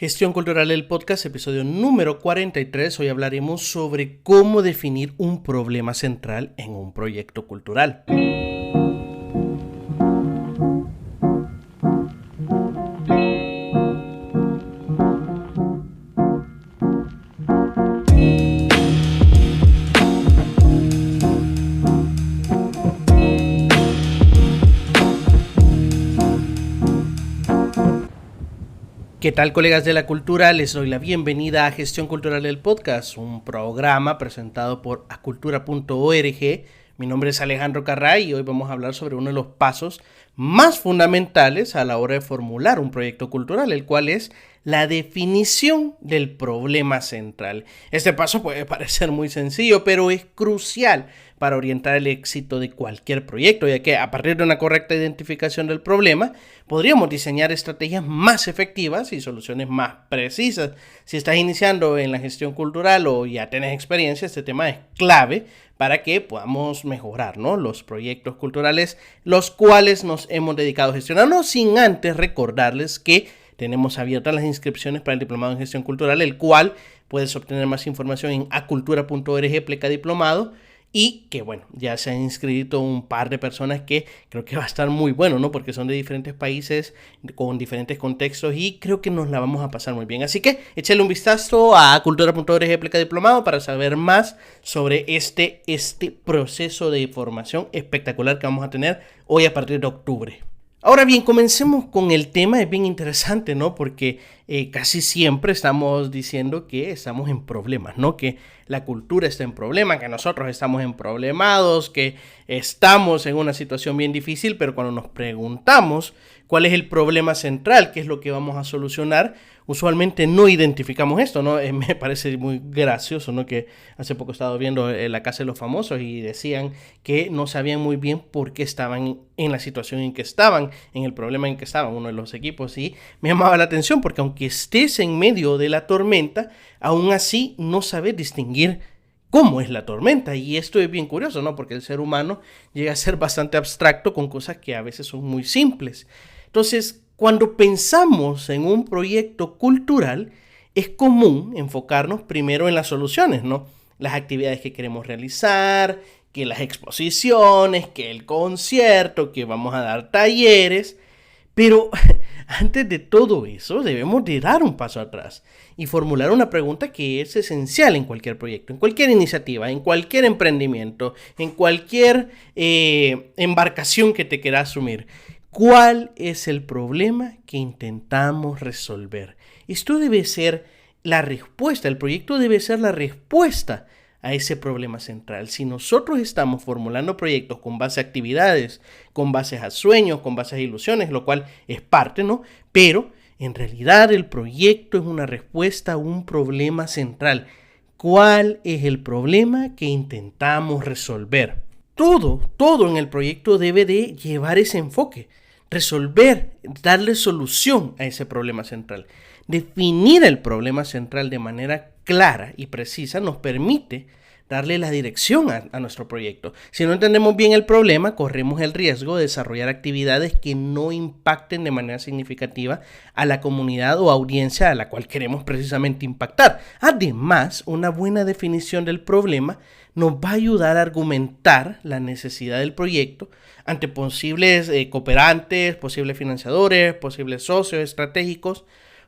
Gestión Cultural del Podcast, episodio número 43. Hoy hablaremos sobre cómo definir un problema central en un proyecto cultural. ¿Qué tal, colegas de la cultura? Les doy la bienvenida a Gestión Cultural del Podcast, un programa presentado por acultura.org. Mi nombre es Alejandro Carray y hoy vamos a hablar sobre uno de los pasos más fundamentales a la hora de formular un proyecto cultural, el cual es la definición del problema central. Este paso puede parecer muy sencillo, pero es crucial para orientar el éxito de cualquier proyecto, ya que a partir de una correcta identificación del problema, podríamos diseñar estrategias más efectivas y soluciones más precisas. Si estás iniciando en la gestión cultural o ya tienes experiencia, este tema es clave para que podamos mejorar, ¿no?, los proyectos culturales, los cuales nos hemos dedicado a gestionar, no sin antes recordarles que tenemos abiertas las inscripciones para el Diplomado en Gestión Cultural, el cual puedes obtener más información en acultura.org/diplomado. Y que bueno, ya se han inscrito un par de personas que creo que va a estar muy bueno, ¿no? Porque son de diferentes países, con diferentes contextos y creo que nos la vamos a pasar muy bien. Así que échale un vistazo a cultura.org/diplomado para saber más sobre este proceso de formación espectacular que vamos a tener hoy a partir de octubre. Ahora bien, comencemos con el tema. Es bien interesante, ¿no? Porque casi siempre estamos diciendo que estamos en problemas, ¿no? Que la cultura está en problemas, que nosotros estamos en problemados, que estamos en una situación bien difícil, pero cuando nos preguntamos cuál es el problema central, qué es lo que vamos a solucionar, usualmente no identificamos esto, ¿no? Me parece muy gracioso, ¿no? Que hace poco he estado viendo La Casa de los Famosos y decían que no sabían muy bien por qué estaban en la situación en que estaban, en el problema en que estaban uno de los equipos, y me llamaba la atención porque aunque estés en medio de la tormenta, aún así no sabes distinguir cómo es la tormenta. Y esto es bien curioso, ¿no? Porque el ser humano llega a ser bastante abstracto con cosas que a veces son muy simples. Entonces, cuando pensamos en un proyecto cultural, es común enfocarnos primero en las soluciones, ¿no? Las actividades que queremos realizar, que las exposiciones, que el concierto, que vamos a dar talleres. Pero antes de todo eso, debemos de dar un paso atrás y formular una pregunta que es esencial en cualquier proyecto, en cualquier iniciativa, en cualquier emprendimiento, en cualquier embarcación que te quieras asumir. ¿Cuál es el problema que intentamos resolver? Esto debe ser la respuesta, el proyecto debe ser la respuesta a ese problema central. Si nosotros estamos formulando proyectos con base a actividades, con base a sueños, con base a ilusiones, lo cual es parte, ¿no? Pero en realidad el proyecto es una respuesta a un problema central. ¿Cuál es el problema que intentamos resolver? Todo en el proyecto debe de llevar ese enfoque. Resolver, darle solución a ese problema central. Definir el problema central de manera clara y precisa nos permite darle la dirección a nuestro proyecto. Si no entendemos bien el problema, corremos el riesgo de desarrollar actividades que no impacten de manera significativa a la comunidad o audiencia a la cual queremos precisamente impactar. Además, una buena definición del problema nos va a ayudar a argumentar la necesidad del proyecto ante posibles cooperantes, posibles financiadores, posibles socios estratégicos,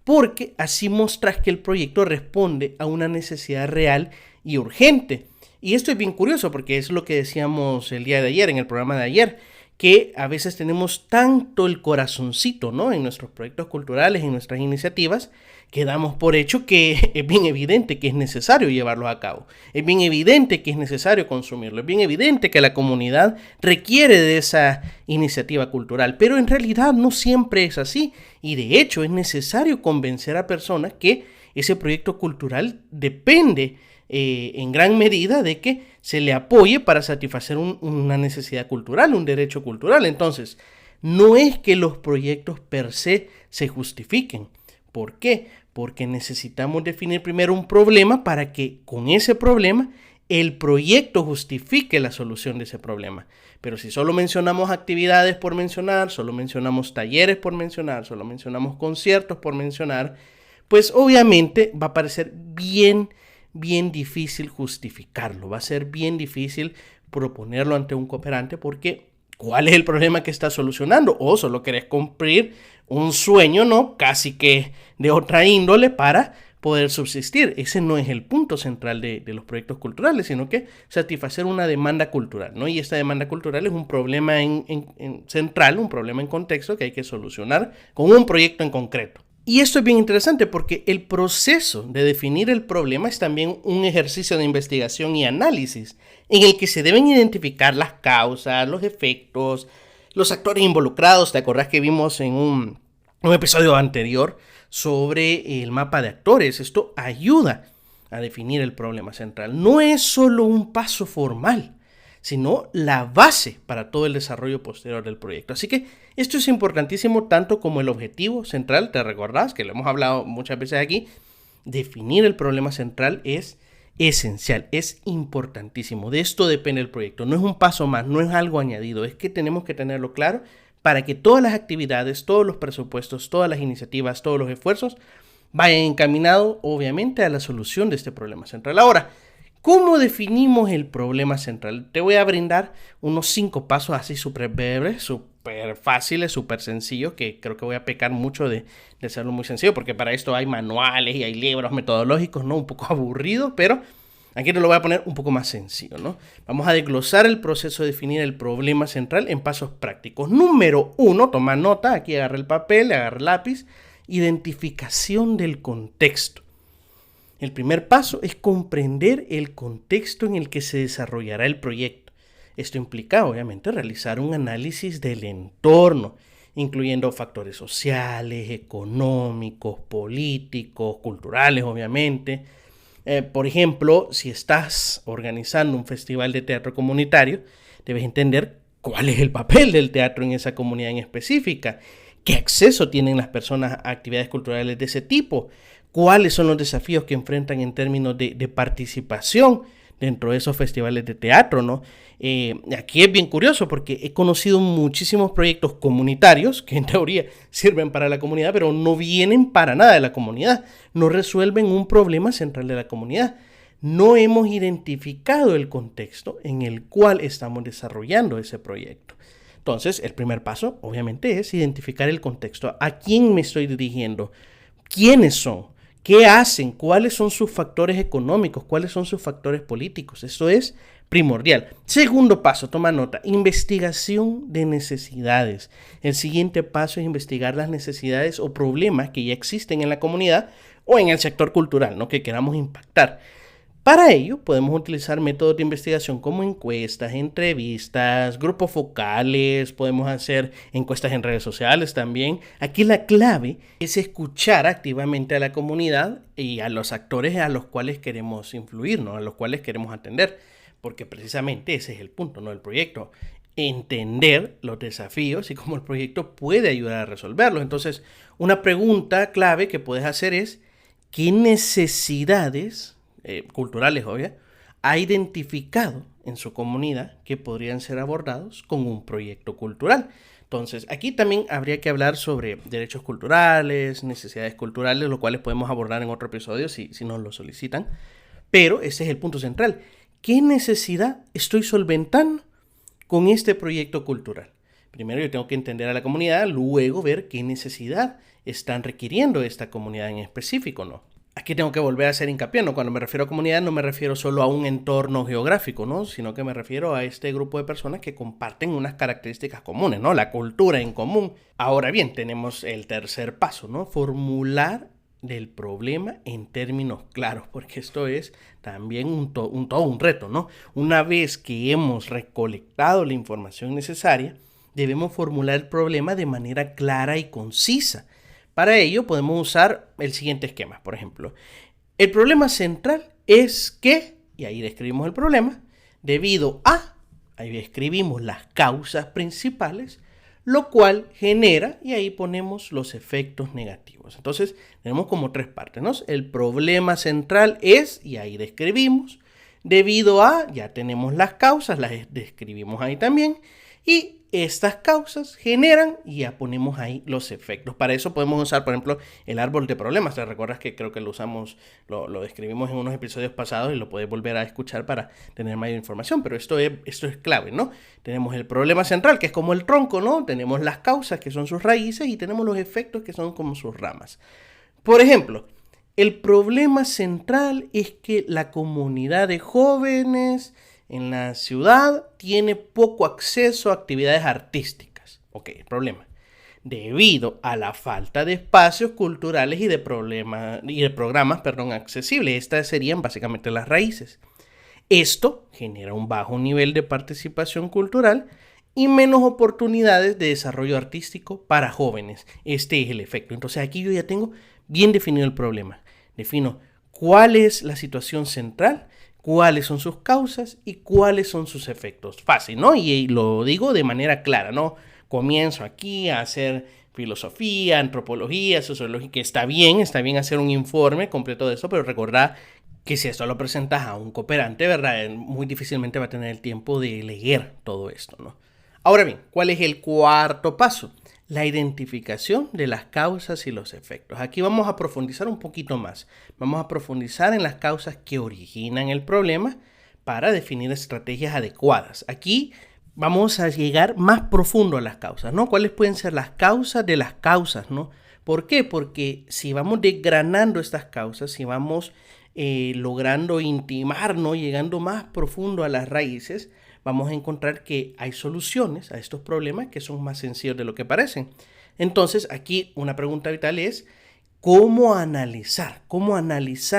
porque así mostras que el proyecto responde a una necesidad real y urgente. Y esto es bien curioso porque es lo que decíamos el día de ayer, en el programa de ayer, que a veces tenemos tanto el corazoncito, ¿no?, en nuestros proyectos culturales, en nuestras iniciativas, que damos por hecho que es bien evidente que es necesario llevarlos a cabo. Es bien evidente que es necesario consumirlo. Es bien evidente que la comunidad requiere de esa iniciativa cultural. Pero en realidad no siempre es así. Y de hecho es necesario convencer a personas que ese proyecto cultural depende en gran medida de que se le apoye para satisfacer una necesidad cultural, un derecho cultural. Entonces, no es que los proyectos per se justifiquen. ¿Por qué? Porque necesitamos definir primero un problema para que con ese problema el proyecto justifique la solución de ese problema. Pero si solo mencionamos actividades por mencionar, solo mencionamos talleres por mencionar, solo mencionamos conciertos por mencionar, pues obviamente va a parecer bien difícil justificarlo. Va a ser bien difícil proponerlo ante un cooperante porque ¿cuál es el problema que estás solucionando? O solo querés cumplir un sueño, ¿no? Casi que de otra índole para poder subsistir. Ese no es el punto central de los proyectos culturales, sino que satisfacer una demanda cultural, ¿no? Y esta demanda cultural es un problema central, un problema en contexto que hay que solucionar con un proyecto en concreto. Y esto es bien interesante porque el proceso de definir el problema es también un ejercicio de investigación y análisis en el que se deben identificar las causas, los efectos, los actores involucrados. ¿Te acordás que vimos en un episodio anterior sobre el mapa de actores? Esto ayuda a definir el problema central. No es solo un paso formal, sino la base para todo el desarrollo posterior del proyecto. Así que esto es importantísimo tanto como el objetivo central. Te recordás que lo hemos hablado muchas veces aquí. Definir el problema central es esencial, es importantísimo. De esto depende el proyecto. No es un paso más, no es algo añadido. Es que tenemos que tenerlo claro para que todas las actividades, todos los presupuestos, todas las iniciativas, todos los esfuerzos vayan encaminados, obviamente, a la solución de este problema central. Ahora, ¿cómo definimos el problema central? Te voy a brindar unos 5 pasos así súper breves, súper fáciles, súper sencillos, que creo que voy a pecar mucho de hacerlo muy sencillo, porque para esto hay manuales y hay libros metodológicos, ¿no? Un poco aburrido, pero aquí te lo voy a poner un poco más sencillo, ¿no? Vamos a desglosar el proceso de definir el problema central en pasos prácticos. Número 1, toma nota, aquí agarra el papel, agarra el lápiz, identificación del contexto. El primer paso es comprender el contexto en el que se desarrollará el proyecto. Esto implica, obviamente, realizar un análisis del entorno, incluyendo factores sociales, económicos, políticos, culturales, obviamente. Por ejemplo, si estás organizando un festival de teatro comunitario, debes entender cuál es el papel del teatro en esa comunidad en específica, qué acceso tienen las personas a actividades culturales de ese tipo, cuáles son los desafíos que enfrentan en términos de participación dentro de esos festivales de teatro, ¿no? Aquí es bien curioso porque he conocido muchísimos proyectos comunitarios que en teoría sirven para la comunidad, pero no vienen para nada de la comunidad, no resuelven un problema central de la comunidad. No hemos identificado el contexto en el cual estamos desarrollando ese proyecto. Entonces, el primer paso, obviamente, es identificar el contexto. ¿A quién me estoy dirigiendo? ¿Quiénes son? ¿Qué hacen? ¿Cuáles son sus factores económicos? ¿Cuáles son sus factores políticos? Eso es primordial. Segundo paso, toma nota, investigación de necesidades. El siguiente paso es investigar las necesidades o problemas que ya existen en la comunidad o en el sector cultural, ¿no? Que queramos impactar. Para ello, podemos utilizar métodos de investigación como encuestas, entrevistas, grupos focales, podemos hacer encuestas en redes sociales también. Aquí la clave es escuchar activamente a la comunidad y a los actores a los cuales queremos influir, ¿no? A los cuales queremos atender, porque precisamente ese es el punto, ¿no? Del proyecto. Entender los desafíos y cómo el proyecto puede ayudar a resolverlos. Entonces, una pregunta clave que puedes hacer es, ¿qué necesidades culturales, obvio, ha identificado en su comunidad que podrían ser abordados con un proyecto cultural? Entonces, aquí también habría que hablar sobre derechos culturales, necesidades culturales, lo cuales podemos abordar en otro episodio si nos lo solicitan. Pero ese es el punto central. ¿Qué necesidad estoy solventando con este proyecto cultural? Primero yo tengo que entender a la comunidad, luego ver qué necesidad están requiriendo esta comunidad en específico, ¿no? Aquí tengo que volver a hacer hincapié, ¿no? Cuando me refiero a comunidad no me refiero solo a un entorno geográfico, ¿no? Sino que me refiero a este grupo de personas que comparten unas características comunes, ¿no? La cultura en común. Ahora bien, tenemos el tercer paso, ¿no? Formular del problema en términos claros, porque esto es también todo un reto, ¿no? Una vez que hemos recolectado la información necesaria, debemos formular el problema de manera clara y concisa. Para ello podemos usar el siguiente esquema, por ejemplo. El problema central es que, y ahí describimos el problema, debido a, ahí describimos las causas principales, lo cual genera, y ahí ponemos los efectos negativos. Entonces, tenemos como 3 partes, ¿no? El problema central es, y ahí describimos, debido a, ya tenemos las causas, las describimos ahí también, y estas causas generan y ya ponemos ahí los efectos. Para eso podemos usar, por ejemplo, el árbol de problemas. ¿Te recuerdas que creo que lo usamos, lo describimos en unos episodios pasados y lo puedes volver a escuchar para tener mayor información? Pero esto es clave, ¿no? Tenemos el problema central, que es como el tronco, ¿no? Tenemos las causas, que son sus raíces, y tenemos los efectos, que son como sus ramas. Por ejemplo, el problema central es que la comunidad de jóvenes en la ciudad tiene poco acceso a actividades artísticas. Ok, el problema. Debido a la falta de espacios culturales y de programas, accesibles. Estas serían básicamente las raíces. Esto genera un bajo nivel de participación cultural y menos oportunidades de desarrollo artístico para jóvenes. Este es el efecto. Entonces aquí yo ya tengo bien definido el problema. Defino cuál es la situación central, cuáles son sus causas y cuáles son sus efectos. Fácil, ¿no? Y lo digo de manera clara, ¿no? Comienzo aquí a hacer filosofía, antropología, sociología, que está bien hacer un informe completo de eso, pero recordad que si esto lo presentas a un cooperante, ¿verdad? Muy difícilmente va a tener el tiempo de leer todo esto, ¿no? Ahora bien, ¿cuál es el cuarto paso? La identificación de las causas y los efectos. Aquí vamos a profundizar un poquito más. Vamos a profundizar en las causas que originan el problema para definir estrategias adecuadas. Aquí vamos a llegar más profundo a las causas, ¿no? ¿Cuáles pueden ser las causas de las causas, ¿no? ¿Por qué? Porque si vamos desgranando estas causas, si vamos logrando intimar, ¿no? Llegando más profundo a las raíces, vamos a encontrar que hay soluciones a estos problemas que son más sencillos de lo que parecen. Entonces, aquí una pregunta vital es ¿cómo analizar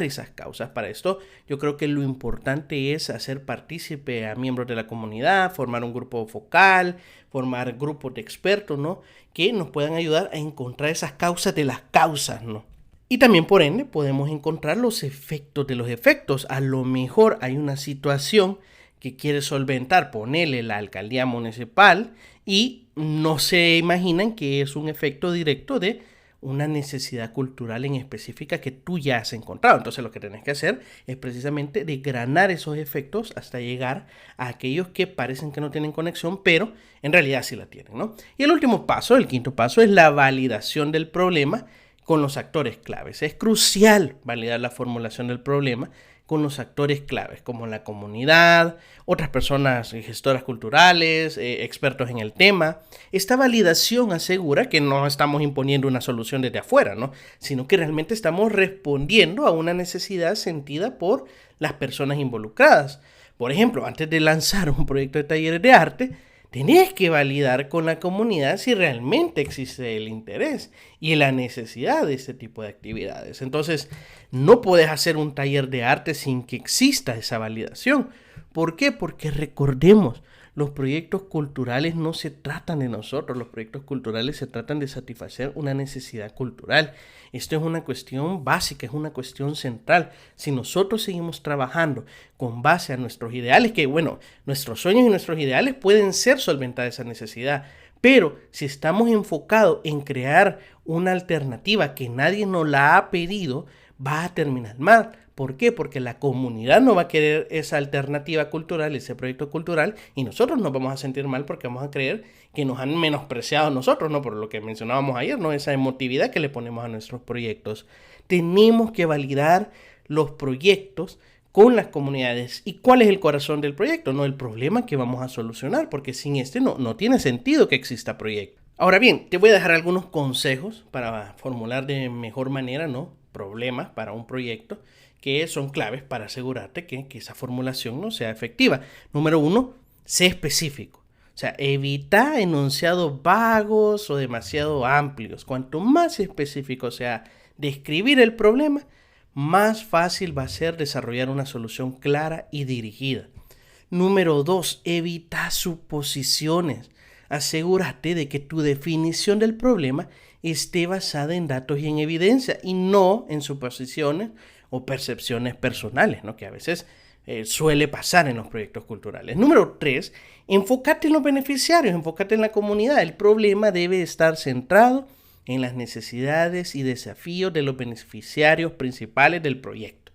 esas causas? Para esto, yo creo que lo importante es hacer partícipe a miembros de la comunidad, formar un grupo focal, formar grupos de expertos, ¿no? Que nos puedan ayudar a encontrar esas causas de las causas, ¿no? Y también, por ende, podemos encontrar los efectos de los efectos. A lo mejor hay una situación que quiere solventar, ponerle la alcaldía municipal y no se imaginan que es un efecto directo de una necesidad cultural en específica que tú ya has encontrado. Entonces lo que tenés que hacer es precisamente desgranar esos efectos hasta llegar a aquellos que parecen que no tienen conexión, pero en realidad sí la tienen, ¿no? Y el último paso, el quinto paso, es la validación del problema con los actores claves. Es crucial validar la formulación del problema con los actores claves, como la comunidad, otras personas, gestoras culturales, expertos en el tema. Esta validación asegura que no estamos imponiendo una solución desde afuera, ¿no? Sino que realmente estamos respondiendo a una necesidad sentida por las personas involucradas. Por ejemplo, antes de lanzar un proyecto de talleres de arte, tenés que validar con la comunidad si realmente existe el interés y la necesidad de este tipo de actividades. Entonces, no puedes hacer un taller de arte sin que exista esa validación. ¿Por qué? Porque recordemos, los proyectos culturales no se tratan de nosotros, los proyectos culturales se tratan de satisfacer una necesidad cultural. Esto es una cuestión básica, es una cuestión central. Si nosotros seguimos trabajando con base a nuestros ideales, que bueno, nuestros sueños y nuestros ideales pueden ser solventar esa necesidad, pero si estamos enfocados en crear una alternativa que nadie nos la ha pedido, va a terminar mal. ¿Por qué? Porque la comunidad no va a querer esa alternativa cultural, ese proyecto cultural, y nosotros nos vamos a sentir mal porque vamos a creer que nos han menospreciado a nosotros, ¿no? Por lo que mencionábamos ayer, ¿no? Esa emotividad que le ponemos a nuestros proyectos. Tenemos que validar los proyectos con las comunidades. ¿Y cuál es el corazón del proyecto? No, el problema que vamos a solucionar, porque sin este no tiene sentido que exista proyecto. Ahora bien, te voy a dejar algunos consejos para formular de mejor manera, ¿no? Problemas para un proyecto que son claves para asegurarte que esa formulación no sea efectiva. Número 1, sé específico. O sea, evita enunciados vagos o demasiado amplios. Cuanto más específico sea describir el problema, más fácil va a ser desarrollar una solución clara y dirigida. Número 2, evita suposiciones. Asegúrate de que tu definición del problema esté basada en datos y en evidencia y no en suposiciones o percepciones personales, ¿no? Que a veces suele pasar en los proyectos culturales. Número 3, enfócate en los beneficiarios, enfócate en la comunidad. El problema debe estar centrado en las necesidades y desafíos de los beneficiarios principales del proyecto.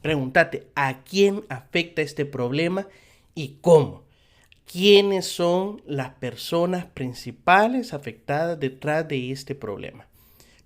Pregúntate, ¿a quién afecta este problema y cómo? ¿Quiénes son las personas principales afectadas detrás de este problema?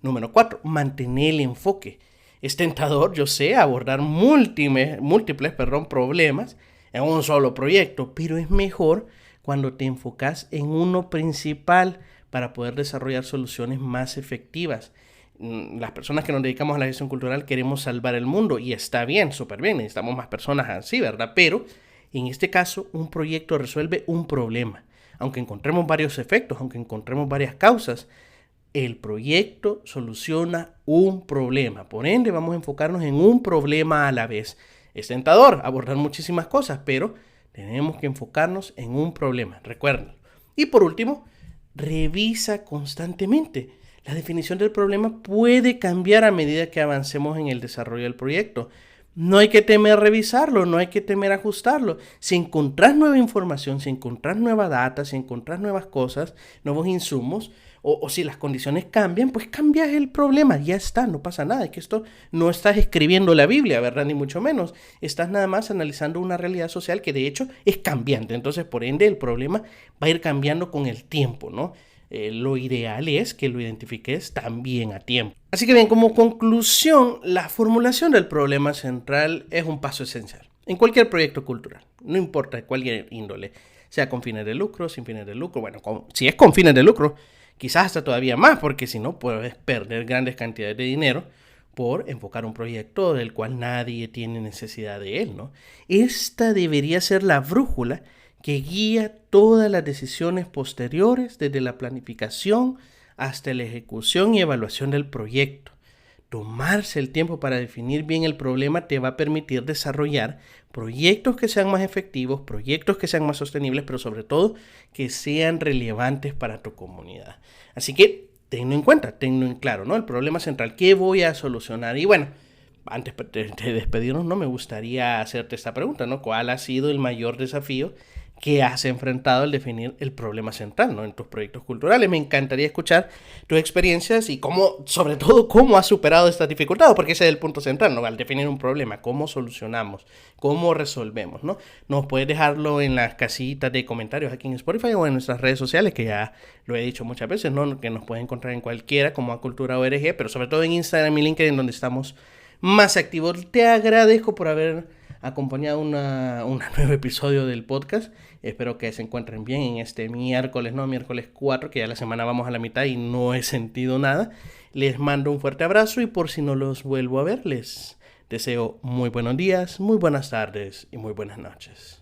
Número 4, mantener el enfoque. Es tentador, yo sé, abordar múltiples problemas en un solo proyecto, pero es mejor cuando te enfocas en uno principal para poder desarrollar soluciones más efectivas. Las personas que nos dedicamos a la gestión cultural queremos salvar el mundo y está bien, súper bien, necesitamos más personas así, ¿verdad? Pero en este caso, un proyecto resuelve un problema. Aunque encontremos varios efectos, aunque encontremos varias causas, el proyecto soluciona un problema. Por ende, vamos a enfocarnos en un problema a la vez. Es tentador abordar muchísimas cosas, pero tenemos que enfocarnos en un problema. Recuerden. Y por último, revisa constantemente. La definición del problema puede cambiar a medida que avancemos en el desarrollo del proyecto. No hay que temer revisarlo, no hay que temer ajustarlo. Si encontrás nueva información, si encontrás nueva data, si encontrás nuevas cosas, nuevos insumos, o si las condiciones cambian, pues cambias el problema, ya está, no pasa nada. Es que esto no estás escribiendo la Biblia, ¿verdad? Ni mucho menos. Estás nada más analizando una realidad social que de hecho es cambiante. Entonces, por ende, el problema va a ir cambiando con el tiempo, ¿no? Lo ideal es que lo identifiques también a tiempo. Así que bien, como conclusión, la formulación del problema central es un paso esencial en cualquier proyecto cultural, no importa de cualquier índole, sea con fines de lucro, sin fines de lucro. Bueno, si es con fines de lucro, quizás hasta todavía más, porque si no puedes perder grandes cantidades de dinero por enfocar un proyecto del cual nadie tiene necesidad de él, ¿no? Esta debería ser la brújula que guía todas las decisiones posteriores, desde la planificación hasta la ejecución y evaluación del proyecto. Tomarse el tiempo para definir bien el problema te va a permitir desarrollar proyectos que sean más efectivos, proyectos que sean más sostenibles, pero sobre todo que sean relevantes para tu comunidad. Así que tenlo en cuenta, tenlo en claro, ¿no? El problema central, ¿qué voy a solucionar? Y bueno, antes de despedirnos, ¿no? Me gustaría hacerte esta pregunta, ¿no? ¿Cuál ha sido el mayor desafío que has enfrentado al definir el problema central, ¿no? En tus proyectos culturales? Me encantaría escuchar tus experiencias y cómo, sobre todo, cómo has superado estas dificultades, porque ese es el punto central, ¿no? Al definir un problema, cómo solucionamos, cómo resolvemos, ¿no? Nos puedes dejarlo en las casitas de comentarios aquí en Spotify o en nuestras redes sociales, que ya lo he dicho muchas veces, ¿no? Que nos pueden encontrar en cualquiera, como Acultura ORG, pero sobre todo en Instagram y LinkedIn, donde estamos más activos. Te agradezco por haber acompañado un nuevo episodio del podcast. Espero que se encuentren bien en este miércoles, ¿no? Miércoles 4, que ya la semana vamos a la mitad y no he sentido nada. Les mando un fuerte abrazo y por si no los vuelvo a ver, les deseo muy buenos días, muy buenas tardes y muy buenas noches.